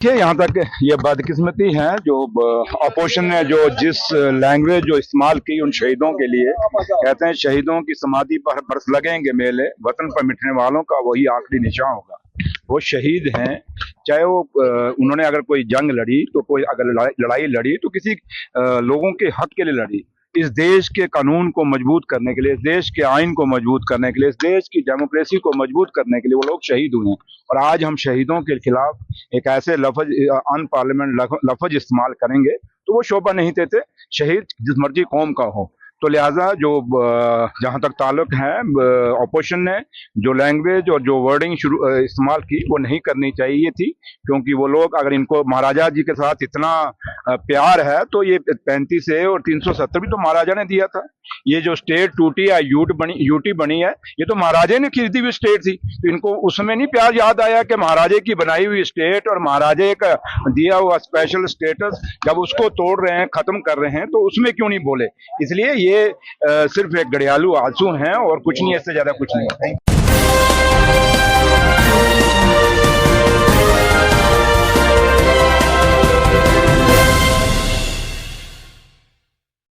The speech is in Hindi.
देखिए, यहाँ तक ये बदकिस्मती है जो अपोजिशन ने जो जिस लैंग्वेज जो इस्तेमाल की उन शहीदों के लिए। कहते हैं शहीदों की समाधि पर बरस लगेंगे मेले, वतन पर मिटने वालों का वही आखिरी निशान होगा। वो शहीद हैं, चाहे वो उन्होंने अगर कोई जंग लड़ी तो कोई अगर लड़ाई लड़ी तो किसी लोगों के हक के लिए लड़ी। इस देश के कानून को मजबूत करने के लिए, इस देश के आइन को मजबूत करने के लिए, इस देश की डेमोक्रेसी को मजबूत करने के लिए वो लोग शहीद हुए हैं। और आज हम शहीदों के खिलाफ एक ऐसे लफ्ज अनपार्लियामेंट लफ्ज इस्तेमाल करेंगे तो वो शोभा नहीं देते। शहीद जिस मर्जी कौम का हो, तो लिहाजा जो जहां तक ताल्लुक है अपोजिशन ने जो लैंग्वेज और जो वर्डिंग इस्तेमाल की वो नहीं करनी चाहिए थी, क्योंकि वो लोग अगर इनको महाराजा जी के साथ इतना प्यार है तो ये 35 है और 370 भी तो महाराजा ने दिया था। ये जो स्टेट टूटी है, यूटी बनी है, ये तो महाराजे ने खरीदी हुई स्टेट थी। तो इनको उसमें नहीं प्यार याद आया कि महाराजे की बनाई हुई स्टेट और महाराजे का दिया हुआ स्पेशल स्टेटस जब उसको तोड़ रहे हैं, खत्म कर रहे हैं, तो उसमें क्यों नहीं बोले। इसलिए ये सिर्फ एक घड़ियालू आंसू हैं और कुछ नहीं, इससे ज्यादा कुछ नहीं।